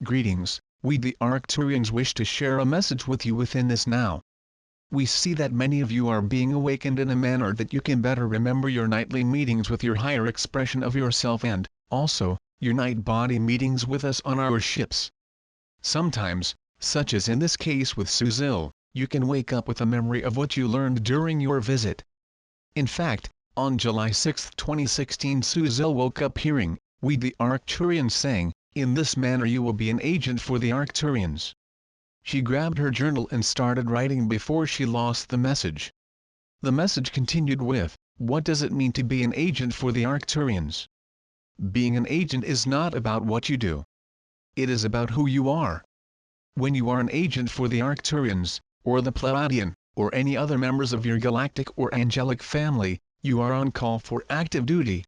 Greetings, we the ARCTURIANs wish to share a message with you within this now. We see that many of you are being awakened in a manner that you can better remember your nightly meetings with your higher expression of yourself and, also, your night body meetings with us on our ships. Sometimes, such as in this case with Suzil, you can wake up with a memory of what you learned during your visit. In fact, on July 6, 2016 Suzil woke up hearing, we the ARCTURIANs saying, in this manner you will be an agent for the ARCTURIANs. She grabbed her journal and started writing before she lost the message. The message continued with, what does it mean to be an agent for the ARCTURIANs? Being an agent is not about what you do. It is about who you are. When you are an agent for the ARCTURIANs, or the PLEIADIAN, or any other members of your galactic or angelic family, you are on call for active duty.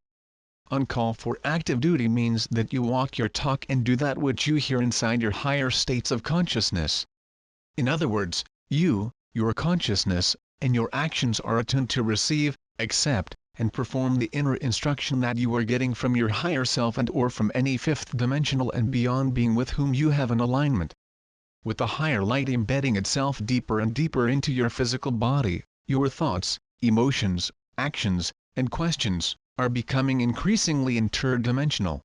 On call for active duty means that you walk your talk and do that which you hear inside your higher states of consciousness. In other words, you, your consciousness, and your actions are attuned to receive, accept, and perform the inner instruction that you are getting from your higher self and or from any fifth dimensional and beyond being with whom you have an alignment. With the higher light embedding itself deeper and deeper into your physical body, your thoughts, emotions, actions, and questions are becoming increasingly interdimensional.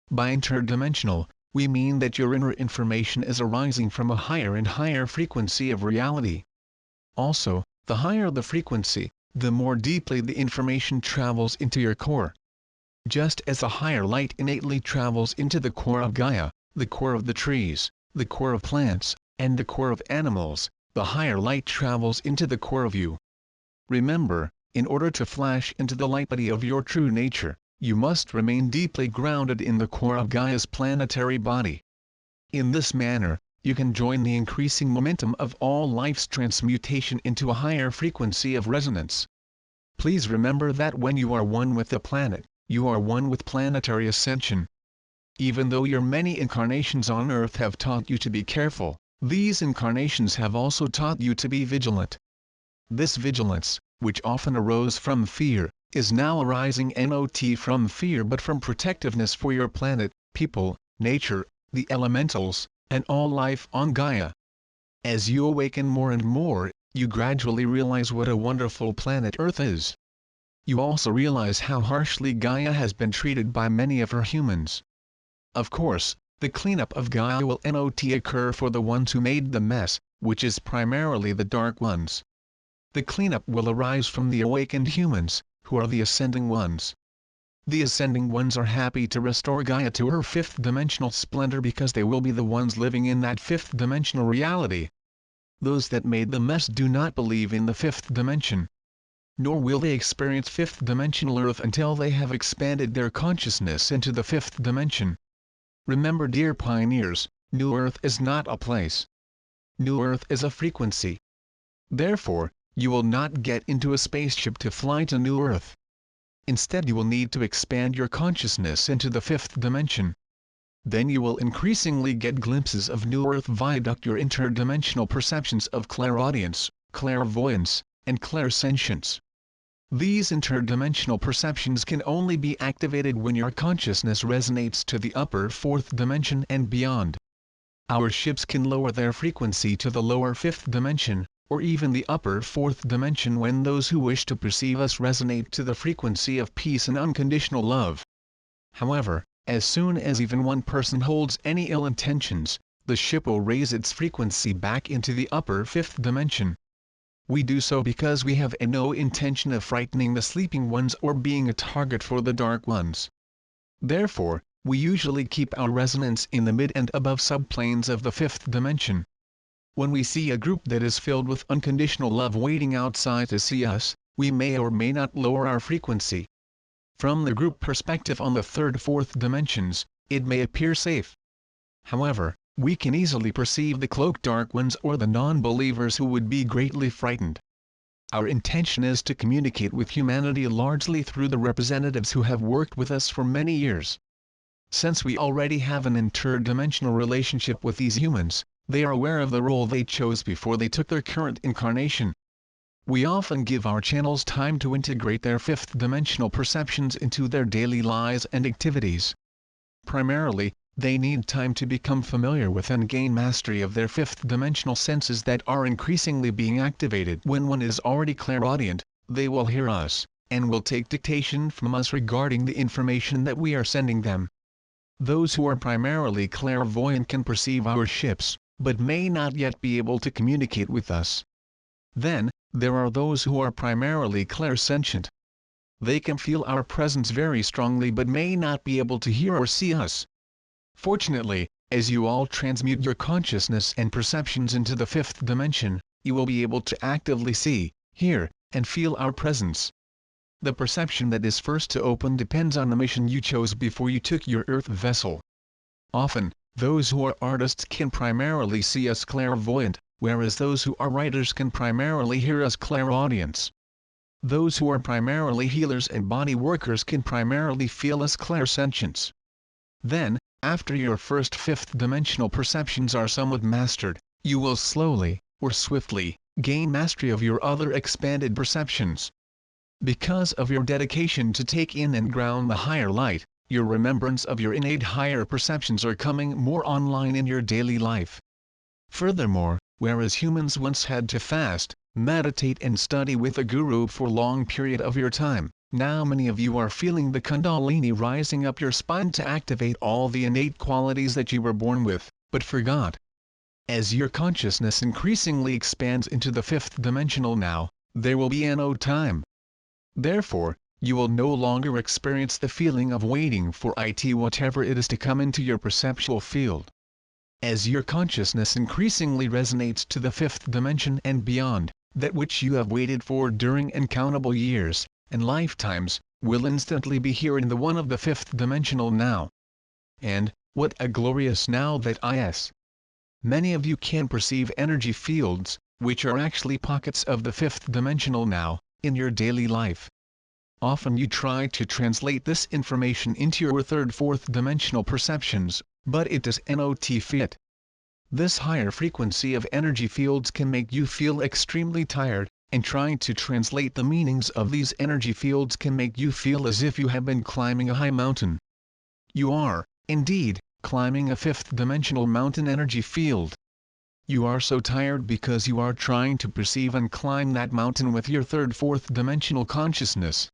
By interdimensional, we mean that your inner information is arising from a higher and higher frequency of reality. Also, the higher the frequency, the more deeply the information travels into your core. Just as a higher light innately travels into the core of Gaia, the core of the trees, the core of plants, and the core of animals, the higher light travels into the core of you. Remember, in order to flash into the light body of your true nature, you must remain deeply grounded in the core of Gaia's planetary body. In this manner, you can join the increasing momentum of all life's transmutation into a higher frequency of resonance. Please remember that when you are one with the planet, you are one with planetary ascension. Even though your many incarnations on Earth have taught you to be careful, these incarnations have also taught you to be vigilant. This vigilance, which often arose from fear, is now arising not from fear but from protectiveness for your planet, people, nature, the elementals, and all life on Gaia. As you awaken more and more, you gradually realize what a wonderful planet Earth is. You also realize how harshly Gaia has been treated by many of her humans. Of course, the cleanup of Gaia will not occur for the ones who made the mess, which is primarily the Dark Ones. The cleanup will arise from the awakened humans, who are the ascending ones. The ascending ones are happy to restore Gaia to her fifth dimensional splendor because they will be the ones living in that fifth dimensional reality. Those that made the mess do not believe in the fifth dimension. Nor will they experience fifth dimensional Earth until they have expanded their consciousness into the fifth dimension. Remember, dear pioneers, New Earth is not a place. New Earth is a frequency. Therefore, you will not get into a spaceship to fly to New Earth. Instead, you will need to expand your consciousness into the fifth dimension. Then you will increasingly get glimpses of New Earth via your interdimensional perceptions of clairaudience, clairvoyance, and clairsentience. These interdimensional perceptions can only be activated when your consciousness resonates to the upper fourth dimension and beyond. Our ships can lower their frequency to the lower fifth dimension, or even the upper fourth dimension when those who wish to perceive us resonate to the frequency of peace and unconditional love. However, as soon as even one person holds any ill intentions, the ship will raise its frequency back into the upper fifth dimension. We do so because we have no intention of frightening the sleeping ones or being a target for the Dark Ones. Therefore, we usually keep our resonance in the mid and above subplanes of the fifth dimension. When we see a group that is filled with unconditional love waiting outside to see us, we may or may not lower our frequency. From the group perspective on the third-fourth dimensions, it may appear safe. However, we can easily perceive the cloaked Dark Ones or the non-believers who would be greatly frightened. Our intention is to communicate with humanity largely through the representatives who have worked with us for many years. Since we already have an interdimensional relationship with these humans, they are aware of the role they chose before they took their current incarnation. We often give our channels time to integrate their fifth dimensional perceptions into their daily lives and activities. Primarily, They need time to become familiar with and gain mastery of their fifth dimensional senses that are increasingly being activated. When one is already clairaudient, they will hear us, and will take dictation from us regarding the information that we are sending them. Those who are primarily clairvoyant can perceive our ships, but may not yet be able to communicate with us. Then, there are those who are primarily clairsentient. They can feel our presence very strongly but may not be able to hear or see us. Fortunately, as you all transmute your consciousness and perceptions into the fifth dimension, you will be able to actively see, hear, and feel our presence. The perception that is first to open depends on the mission you chose before you took your earth vessel. Often, those who are artists can primarily see us clairvoyant, whereas those who are writers can primarily hear us clairaudience. Those who are primarily healers and body workers can primarily feel us clairsentients. Then, after your first fifth dimensional perceptions are somewhat mastered, you will slowly, or swiftly, gain mastery of your other expanded perceptions. Because of your dedication to take in and ground the higher light, your remembrance of your innate higher perceptions are coming more online in your daily life. Furthermore, whereas humans once had to fast, meditate and study with a guru for a long period of your time, now many of you are feeling the kundalini rising up your spine to activate all the innate qualities that you were born with, but forgot. As your consciousness increasingly expands into the fifth dimensional now, there will be no time. Therefore, you will no longer experience the feeling of waiting for whatever it is to come into your perceptual field. As your consciousness increasingly resonates to the fifth dimension and beyond, that which you have waited for during uncountable years and lifetimes will instantly be here in the one of the fifth dimensional now. And, what a glorious now that is! Many of you can perceive energy fields, which are actually pockets of the fifth dimensional now, in your daily life. Often you try to translate this information into your third, fourth dimensional perceptions, but it does not fit. This higher frequency of energy fields can make you feel extremely tired, and trying to translate the meanings of these energy fields can make you feel as if you have been climbing a high mountain. You are, indeed, climbing a fifth dimensional mountain energy field. You are so tired because you are trying to perceive and climb that mountain with your third, fourth dimensional consciousness.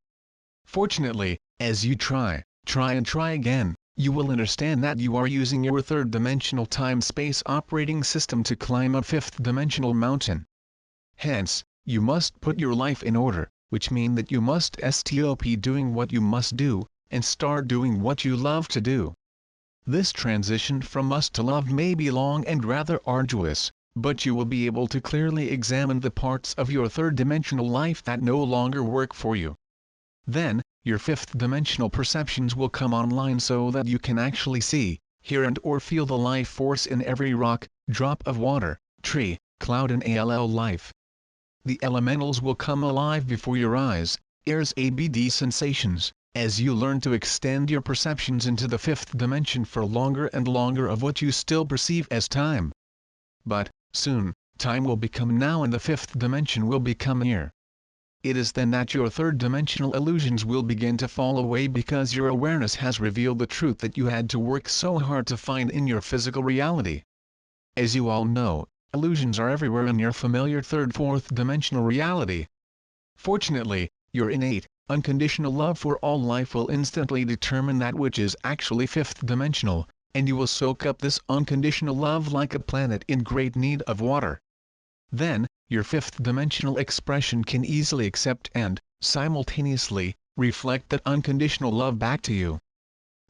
Fortunately, as you try again, you will understand that you are using your third dimensional time-space operating system to climb a fifth dimensional mountain. Hence, you must put your life in order, which means that you must stop doing what you must do, and start doing what you love to do. This transition from must to love may be long and rather arduous, but you will be able to clearly examine the parts of your third dimensional life that no longer work for you. Then, your fifth dimensional perceptions will come online so that you can actually see, hear and/or feel the life force in every rock, drop of water, tree, cloud and all life. The elementals will come alive before your eyes, ears ABD sensations, as you learn to extend your perceptions into the fifth dimension for longer and longer of what you still perceive as time. But, soon, time will become now and the fifth dimension will become here. It is then that your third dimensional illusions will begin to fall away because your awareness has revealed the truth that you had to work so hard to find in your physical reality. As you all know, illusions are everywhere in your familiar third, fourth dimensional reality. Fortunately, your innate, unconditional love for all life will instantly determine that which is actually fifth dimensional, and you will soak up this unconditional love like a planet in great need of water. Then, your fifth dimensional expression can easily accept and, simultaneously, reflect that unconditional love back to you.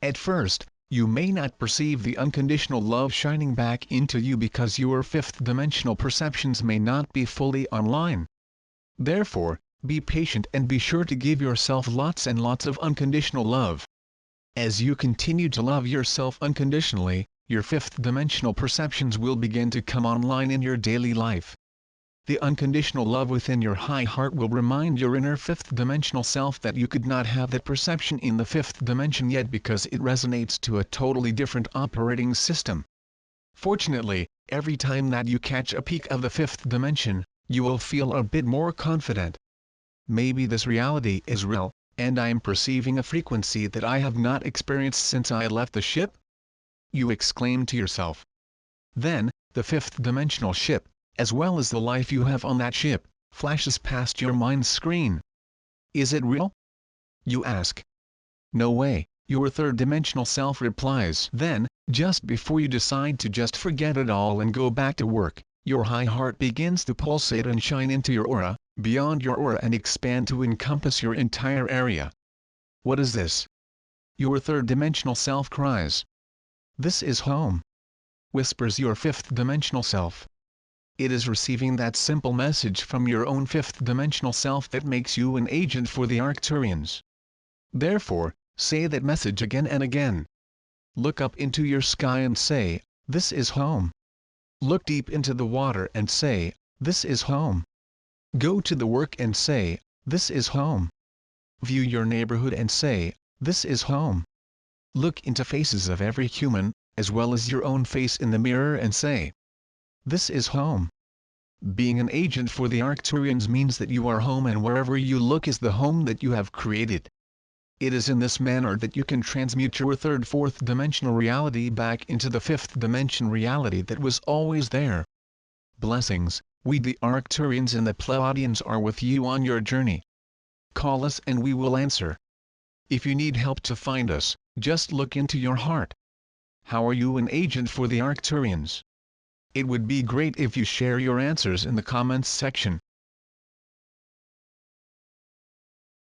At first, you may not perceive the unconditional love shining back into you because your fifth dimensional perceptions may not be fully online. Therefore, be patient and be sure to give yourself lots and lots of unconditional love. As you continue to love yourself unconditionally, your fifth dimensional perceptions will begin to come online in your daily life. The unconditional love within your high heart will remind your inner fifth dimensional self that you could not have that perception in the fifth dimension yet because it resonates to a totally different operating system. Fortunately, every time that you catch a peak of the fifth dimension, you will feel a bit more confident. Maybe this reality is real, and I am perceiving a frequency that I have not experienced since I left the ship? you exclaim to yourself. Then, the fifth dimensional ship, as well as the life you have on that ship, flashes past your mind's screen. Is it real? You ask. No way, your third dimensional self replies. Then, just before you decide to just forget it all and go back to work, your high heart begins to pulsate and shine into your aura, beyond your aura, and expand to encompass your entire area. What is this? Your third dimensional self cries. This is home. Whispers your fifth dimensional self. It is receiving that simple message from your own fifth dimensional self that makes you an agent for the ARCTURIANS. Therefore, say that message again and again. Look up into your sky and say, this is home. Look deep into the water and say, this is home. Go to the work and say, this is home. View your neighborhood and say, this is home. Look into faces of every human, as well as your own face in the mirror, and say, this is home. Being an agent for the ARCTURIANS means that you are home, and wherever you look is the home that you have created. It is in this manner that you can transmute your third, fourth dimensional reality back into the fifth dimension reality that was always there. Blessings, we the ARCTURIANS and the PLEIADIANS are with you on your journey. Call us and we will answer. If you need help to find us, just look into your heart. How are you an agent for the ARCTURIANS? It would be great if you share your answers in the comments section.